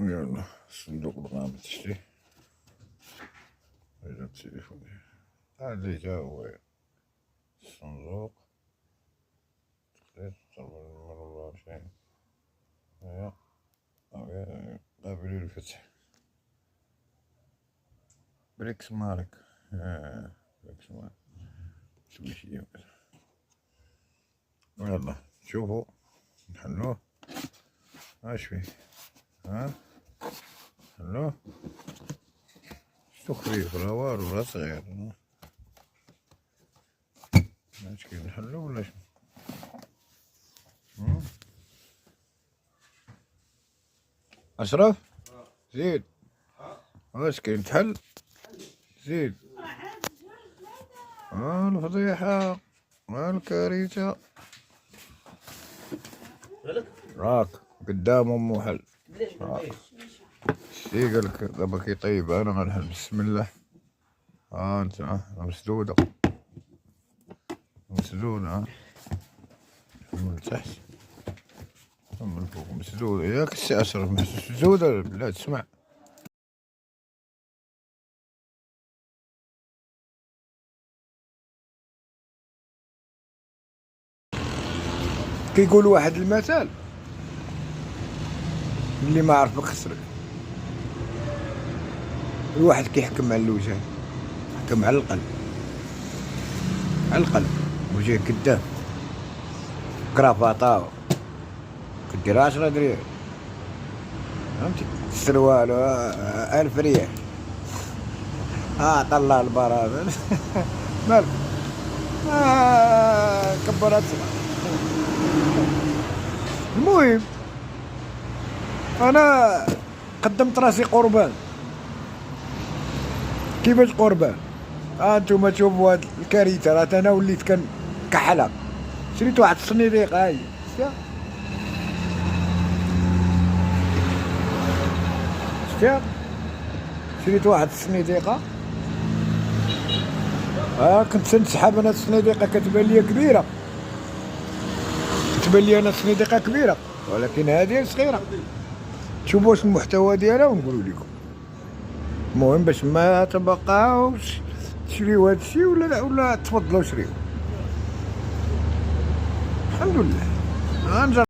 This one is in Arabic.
يلا صندوق الغامض تشتري إلى التليفون هذا جا هو الصندوق تقدر تضرب المرة 24 هيا قابل للفتح بريكس مالك بريكس مالك سوي شي يلا شوفوا نحلوه اش فيه ها حلوه شتو خفيف لا والو لا صغير اش كاين نحلو ولا شنو أشرف زيد واش كاين تحل زيد الفضيحة الكارثة راك قدام أمو حل شتي قالك دابا كيطيب أنا غنحل بسم الله انت مسدودة مسدودة من تحت من فوق مسدودة ياك السي أشرف مسدودة بلا تسمع كيقول واحد المثل اللي ما عرفك خسرك الواحد كيحكم على الوجه حكم على القلب وجه كداب كرافاطاو كدير 10 درهم فهمتي السروال 1000 ريال طلع البرامج مالك كبرات المهم انا قدمت راسي قربان كيفاش قربان انتوما تشوفوا هاد الكارثه راه انا وليت كحله شريت واحد الصنيديق هاي شتيها شريت واحد الصنيديقه كنت تنسحب انا الصنيديقه كتبان لي كبيره انا الصنيديقه كبيره ولكن هذه صغيره شوفوا واش المحتوى ديالها ونقول لكم المهم باش ما تبقاوش تشريو هادشي ولا تفضلوا شريو الحمد لله